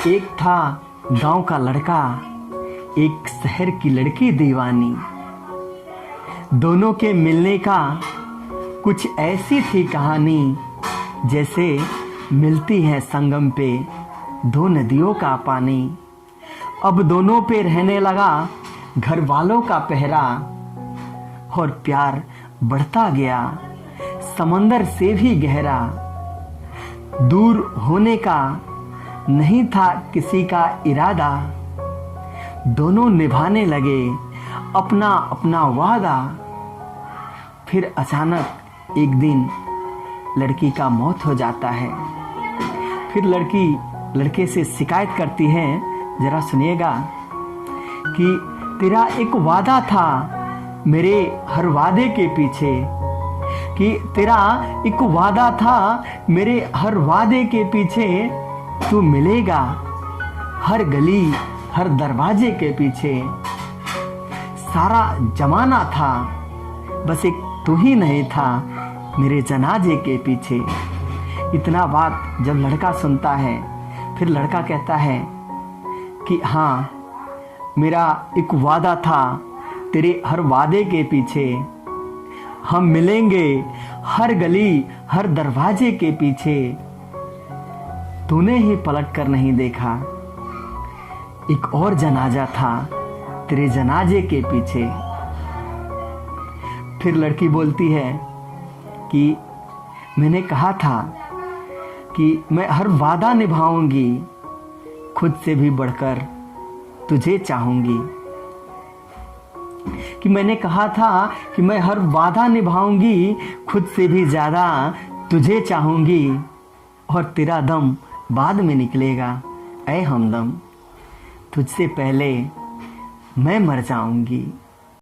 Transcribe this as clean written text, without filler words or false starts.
एक था गांव का लड़का, एक शहर की लड़की दीवानी। दोनों के मिलने का कुछ ऐसी थी कहानी, जैसे मिलती है संगम पे दो नदियों का पानी। अब दोनों पे रहने लगा घर वालों का पहरा, और प्यार बढ़ता गया समंदर से भी गहरा। दूर होने का नहीं था किसी का इरादा, दोनों निभाने लगे अपना अपना वादा। फिर अचानक एक दिन लड़की का मौत हो जाता है। फिर लड़की लड़के से शिकायत करती है, जरा सुनिएगा, कि तेरा एक वादा था मेरे हर वादे के पीछे, कि तेरा एक वादा था मेरे हर वादे के पीछे। तू मिलेगा हर गली हर दरवाजे के पीछे। सारा जमाना था, बस एक तू ही नहीं था मेरे जनाजे के पीछे। इतना बात जब लड़का सुनता है, फिर लड़का कहता है कि हाँ, मेरा एक वादा था तेरे हर वादे के पीछे। हम मिलेंगे हर गली हर दरवाजे के पीछे। तूने ही पलट कर नहीं देखा, एक और जनाजा था तेरे जनाजे के पीछे। फिर लड़की बोलती है कि मैंने कहा था कि मैं हर वादा निभाऊंगी, खुद से भी बढ़कर तुझे चाहूंगी। कि मैंने कहा था कि मैं हर वादा निभाऊंगी, खुद से भी ज़्यादा तुझे चाहूंगी। और तेरा दम बाद में निकलेगा ऐ हमदम, तुझसे पहले मैं मर जाऊंगी।